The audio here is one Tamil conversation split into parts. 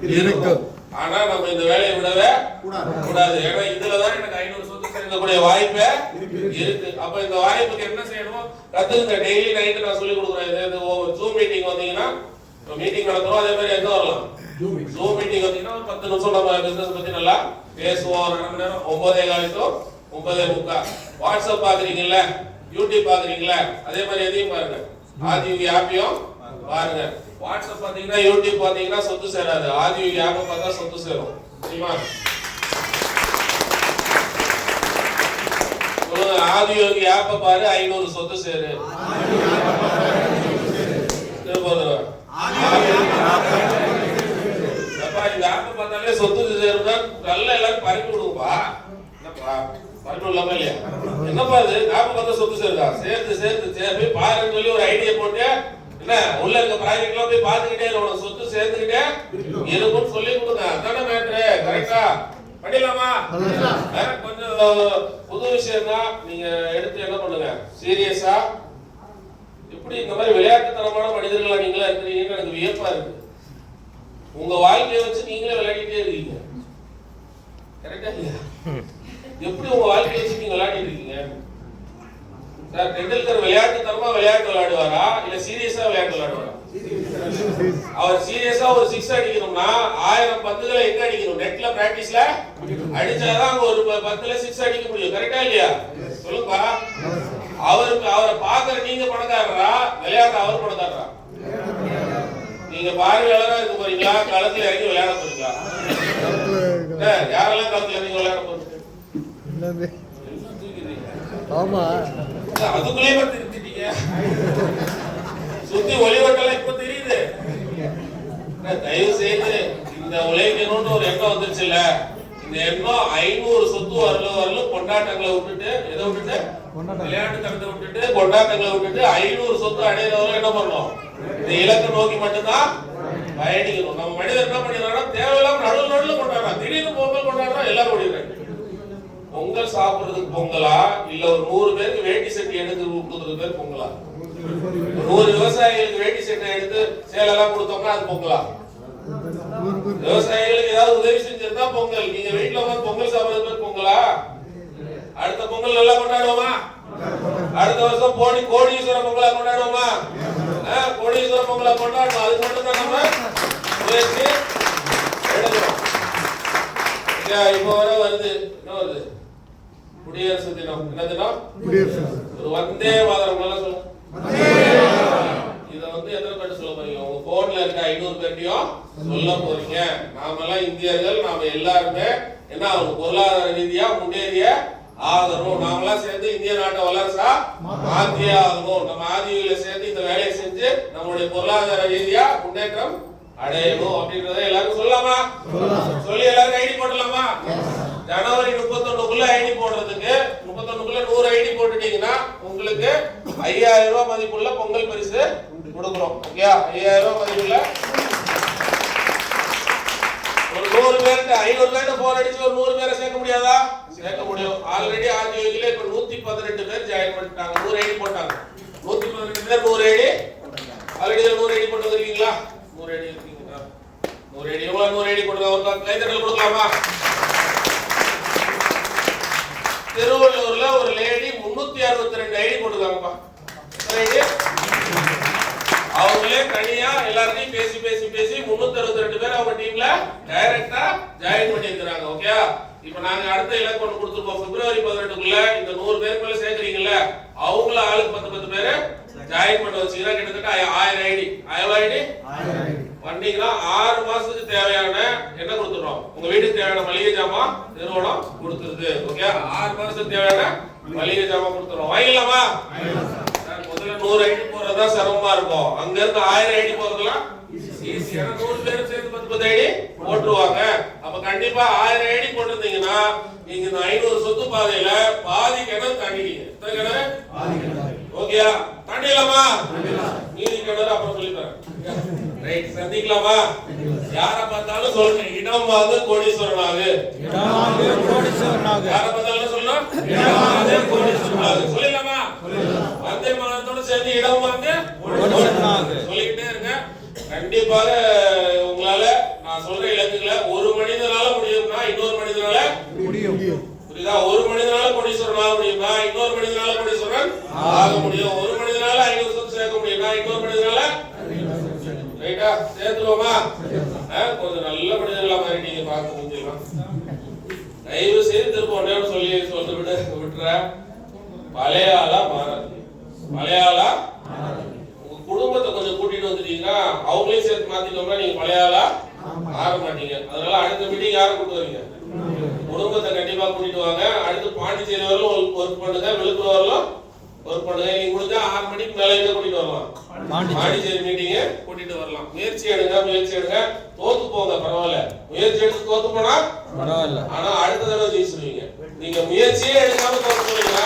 இருக்கும். ஆனா நம்ம இந்த வேலையை விடவே கூடாது. ஏன்னா இதுலதான் எனக்கு 500 சொத்து சேர்க்கக்கூடிய வாய்ப்பே இருக்கு. அப்ப இந்த வாய்ப்புக்கு என்ன செய்யணும்? கத்துக்குங்க. டெய்லி நைட்டு நான் சொல்லி கொடுக்குறேன். இது ஜூம் மீட்டிங் வந்தீங்கன்னா மீட்டிங் நடத்துறோம். அதே மாதிரி எங்க வரலாம்? ஜூம் மீட்டிங் வந்தீங்கன்னா ஒரு 10 நிமிஷம் நம்ம பிசினஸ் பத்தி நல்லா பேசுவோம். 1 மணி நேரம் 9:15 to 9:30. வாட்ஸ்அப் பாக்குறீங்கல்ல, யூடியூப் பாக்குறீங்களா, அதே மாதிரி எதையும் பாருங்க. ஆதியோகி ஆப்பையும் பாருங்க. வாட்ஸ்அப் பாத்தீங்கன்னா, யூடியூப் பாத்தீங்கன்னா சொத்து சேராது. ஆதியோகி ஆப்பை பார்த்தா சொத்து சேரும். சரிமா? ஆதியோகி ஆப்பை பாரு, 500 சொத்து சேரு. இந்த ஆப்பை பார்த்தாலே சொத்து சேரும்னா நல்ல எல்லாரும் பறிப்பு விடுவோம்பா. என்னப்பா பறிப்பு இல்லாம இல்லையா? என்னப்பா இது ஆப்பை பார்த்தா சொத்து சேருதா? சேர்த்து போய் பாருன்னு சொல்லி ஒரு ஐடியா போட்டு என்ன உள்ள இருக்க ப்ராஜெக்ட் எல்லாம் போய் பாத்துக்கிட்டே இருக்கணும். சொத்து சேர்த்துக்கிட்டே இருக்கும்னு சொல்லி கொடுங்க. அதான மேட்ரு. கரெக்டா பண்ணிடலாமா? கொஞ்சம் புது விஷயம் தான். நீங்க எடுத்து என்ன பண்ணுங்க, சீரியஸா எப்படி இந்த மாதிரி விளையாட்டுத்தனமான மனிதர்களா நீங்களா இருக்கிறீங்கன்னு எனக்கு வியப்பா இருக்கு. உங்க வாழ்க்கையை வச்சு நீங்களே விளையாடிட்டே இருக்கீங்க. கரெக்டா இல்லையா? எப்படி உங்க வாழ்க்கையை வச்சு நீங்க விளையாடிட்டு இருக்கீங்க? சார் டெண்டுல்கர் விளையாட்டுத்தனமா விளையாட்டு விளையாடுவாரா இல்ல சீரியஸா விளையாட்டு விளையாடுவாரா? அவர் சீரியஸா ஒரு 6 அடிக்கணும்னா 1000 பந்துகளை எங்க அடிக்கணும்? நெட்ல பிராக்டிஸ்ல அடிச்சாதான் அங்க ஒரு 10ல 6 அடிக்க முடியும். கரெக்டா இல்லையா? சொல்லுப்பா. அவரை பாக்குற நீங்க பணக்காரரா, விளையாட்டு அவர் பணக்காரரா? நீங்க பார்வையாளரா இருக்க போறீங்களா, களத்துல இறங்கி விளையாட போறீங்களா? யாரெல்லாம் களத்துல இறங்கி விளையாட போறீங்க? ஆமா, அதுக்குள்ளே திருத்திட்டீங்க. சுத்தி ஒளிவட்டெல்லாம் இப்ப தெரியுது. தயவு செய்து இந்த உழைக்கணும்னு ஒரு எண்ணம் வந்துருச்சு இல்ல, இந்த எண்ணம் 500 சொத்து வரலும் கொண்டாட்டங்களை விட்டுட்டு, எதை விட்டுட்டு, விளையாட்டு தரத்தை விட்டுட்டு, கொண்டாட்டங்களை விட்டுட்டு 500 சொத்து அடையிறவங்க என்ன பண்ணணும்? இந்த இலக்கை நோக்கி மட்டும்தான் பயணிக்கணும். நம்ம மனிதர் என்ன பண்ணிடுறாங்கன்னா தேவையில்லாம நடுவில் கொண்டாடுறான். திடீர்னு பொங்கல் கொண்டாடுறோம், எல்லாரும் ஓடிடுறாங்க. பொங்கல் சாப்பிடுறதுக்கு பொங்கலா இல்ல ஒரு 100 பேருக்கு வேட்டி சட்டை எடுத்து கொடுக்கறதுக்கு பேர் பொங்கலா? 100 விவசாயிகளுக்கு வேட்டி சட்டை எடுத்து சேலெல்லாம் கொடுத்தோம்னா அது பொங்கலா? விவசாயிகளுக்கு ஏதாவது உதவி செஞ்சிருந்தா பொங்கல். நீங்க வீட்டுல உட்காந்து பொங்கல் சாப்பிடுறது பேர் பொங்கலா? அடுத்த பொங்கல் நல்லா கொண்டாடுவோமா? அடுத்த வருஷம் கோடீஸ்வர பொங்கலா கொண்டாடுவோமா? கோடீஸ்வர பொங்கலா கொண்டாடுவோம். அது மட்டும் தான் நம்ம முயற்சி எடுக்கிறோம். இப்ப வருது, என்ன வருது? குடியரசு தினம். என்ன தினம்? ஒரு வந்தே மாதரம் சொல்லுங்க. இத எத்தனை பேர் சொல்ல போறீங்க? உங்க போன்ல இருக்க 500 பேர்ட்டையும் சொல்ல போறீங்க. நாமெல்லாம் இந்தியர்கள், நாம எல்லாருமே என்ன ஆகணும்? பொருளாதார ரீதியா முன்னேறிய ஆகணும். நாமெல்லாம் சேர்ந்து இந்திய நாட்டை வளர்ச்சா மாத்தியே ஆகணும். நம்ம ஆதியில சேர்ந்து இந்த வேலையை செஞ்சு நம்மளுடைய பொருளாதார ரீதியா முன்னேற்றம் அடையணும் அப்படின்றத எல்லாரும் சொல்லலாமா? சொல்லி எல்லாரும் ஐடி போடலாமா? ஜனவரி 31க்குள்ள ஐடி போடுறதுக்கு 31க்குள்ள 100 ஐடி போட்டுட்டீங்கன்னா உங்களுக்கு 5000 ரூபாய் மதிப்புள்ள பொங்கல் பரிசு கொடுக்குறோம். ஓகே, 5000 ரூபாய் மதிப்புள்ள ஒரு 100 பேருக்கு 500 பேருக்கு போன் அடிச்சு ஒரு 100 பேரை சேர்க்க முடியாதா? சேர்க்க முடியும். ஆல்ரெடி ஆதியோகில இப்ப 118 பேர் ஜாயின் பண்ணிட்டாங்க. 100 ஐடி போட்டாங்க. 118 பேர் 100 ஐடி ஆல்ரெடி 100 ஐடி போட்டு இருக்கீங்களா? 100 ஐடி இருக்கீங்களா? 100 ஐடி எவ்வளவு? 100 ஐடி போடுங்க. ஒரு கைத்தட்டல் கொடுக்கலாமா? திருவள்ளூர்ல ஒரு லேடி 362 ஐடி போட்டுருக்காங்கப்பா. அவங்களே தனியா எல்லாரையும் பேசி 362 பேர் அவங்க டீம்ல டைரக்டா ஜாயின் பண்ணி இருக்காங்க. ஓகே, இப்போ நாங்க அடுத்த இலக்கு ஒன்று கொடுத்துருப்போம். பிப்ரவரி 18க்குள்ள இந்த 100 பேர் மேல சேர்க்கறீங்கல்ல, அவங்கள ஆளுக்கு 10 பேரு ஜாயின் பண்ண வச்சீங்கன்னா கிட்டத்தட்ட 1000 ஐடி. 1000 ஐடி பண்ணீங்கன்னா 6 மாசத்துக்கு தேவையான என்ன கொடுத்துறோம்? உங்க வீட்டுக்கு தேவையான மளிகை ஜாமான் நிறுவனம் கொடுத்துருது. ஓகே, 6 மாசத்துக்கு தேவையான மளிகை ஜாமான் கொடுத்துறோம். வாங்கிடலாமா? முதல்ல 100 ஐடி போறதா சிரமமா இருக்கும். அங்க இருந்து 1000 ஐடி போறதுலாம் ஈஸியான. 100 பேர் சேர்ந்து 10 ஐடி போட்டுருவாங்க. அப்ப கண்டிப்பா 1000 ஐடி போட்டிருந்தீங்கன்னா நீங்க இந்த 500 சொத்து பாதையில பாதி கிணறு தாண்டிட்டீங்க. எத்தனை கிணறு? ஓகேயா? தாண்டிடலாமா? மீதி கிணறு அப்புறம் சொல்லித்தரேன். ரைட், சந்திக்கலாமா? யார பார்த்தாலும் சொல்லுங்க, இடம் வாங்க கோடீஸ்வரனாகு. யார பார்த்தாலும் சொல்லணும், இடம் வாங்க கோடீஸ்வரனாகு. சொல்லிடலாமா? வந்தே மாதத்தோட சேர்ந்து இடம் வாங்க கோடீஸ்வரனாகு சொல்லிக்கிட்டே இருங்க. கண்டிப்பாக உங்களால நான் சொல்ற செய்வோமா? கொஞ்சம் நல்ல மனிதர்களா மாறிட்டீங்க பார்க்க முடியலாம். தயவு செய்து திரும்ப ஒன்னே சொல்லி விட்டுற, பழைய ஆளா மாறாது. பழைய ஆளா உங்க குடும்பத்தை கொஞ்சம் கூட்டிட்டு வந்துட்டீங்கன்னா அவங்களையும் சேர்த்து மாத்திட்டோம்னா நீங்க பழைய ஆளா மாற மாட்டீங்க. அதனால அடுத்த மீட்டிங் யாரை கூட்டு வரீங்க? குடும்பத்தை கண்டிப்பா கூட்டிட்டு வாங்க. அடுத்து பாண்டிச்சேரி வரலும் ஒர்க் பண்ணுங்க, விழுப்புரம் வரலும் ஒர்க் பண்ணுங்க. நீங்க முடிஞ்சா 6 மணிக்கு மேல கூட்டிட்டு வரலாம். பாண்டிச்சேரி மீட்டிங்க கூட்டிட்டு வரலாம். முயற்சி எடுங்க. தோத்து போங்க பரவாயில்ல, முயற்சி எடுத்து தோத்து போனா பரவாயில்ல, ஆனா அடுத்த தடவை ஜெயிச்சிருவீங்க. நீங்க முயற்சியே எடுக்காம தோத்து போறீங்க,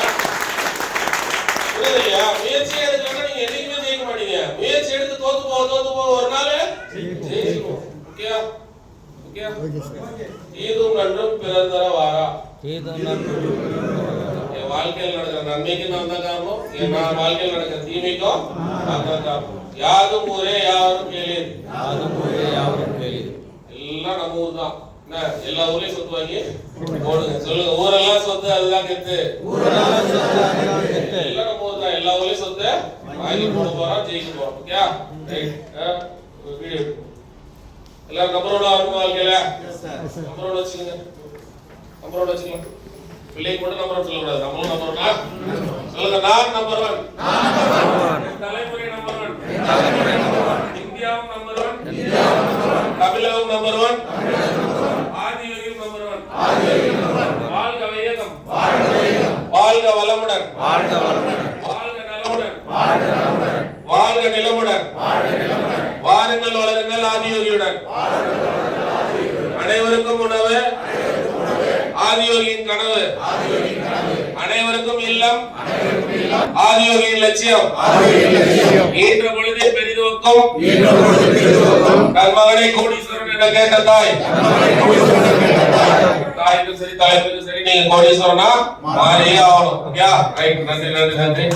புரியுதுல்லையா? முயற்சியே எடுக்கலன்னா நீங்க என்னைக்குமே ஜெயிக்க மாட்டீங்க. முயற்சி எடுத்து தோத்து போக ஒரு நாள் ஜெயிச்சிருவோம். ஓகேயா? ஈதும் நன்றும் பிறர் தர வாரா. என் வாழ்க்கையில் நடக்கிற நன்மைக்கு நான் தான் காரணம், என் வாழ்க்கையில் நடக்கிற தீமைக்கும் நான் தான் காரணம். யாதும் ஊரே யாவரும் கேளீர். எல்லாம் நம்ம ஊர் தான். என்ன எல்லா ஊர்லயும் சொத்து வாங்கி போடுங்க. சொல்லுங்க, ஊரெல்லாம் சொத்து அதுதான் கெத்து. எல்லாம் நம்ம ஊர் தான். எல்லா ஊர்லயும் சொத்து வாங்கி போட போறோம், ஜெயிக்க போறோம். ஓகே வீடியோ எல்லாரும் நம்பரோட ஆரம்ப வாழ்க்கையில நம்பரோட வச்சுக்கோங்க. பிள்ளைக்கு மட்டும் நம்பர் சொல்லக்கூடாது. நம்மளும் நம்பரோட சொல்லுங்க. நான் நம்பர் 1, தலைமுறை நம்பர் 1, இந்தியாவும் நம்பர் 1, தமிழகம் நம்பர் 1, ஆதியோகியும் நம்பர் 1. வாழ்க வையகம், வாழ்க வளமுடன், வாழ்க நலமுடன், வாழ்க நிலமுடன், வாருங்கள் வளருங்கள் ஆதியோகியுடன். அனைவருக்கும் உணவு ஆதியோகியின் கனவு, அனைவருக்கும் இல்லம் ஆதியோகியின் லட்சியம். ஈன்ற பொழுதே பெரிதுவக்கும் கர்மகனை கோடீஸ்வரன் என கேட்ட தாய். தாய்க்கும் சரி தலைப்புக்கும் சரி நீங்க கோடீஸ்வரனா மாறியே ஆகணும். Okay right. நன்றி.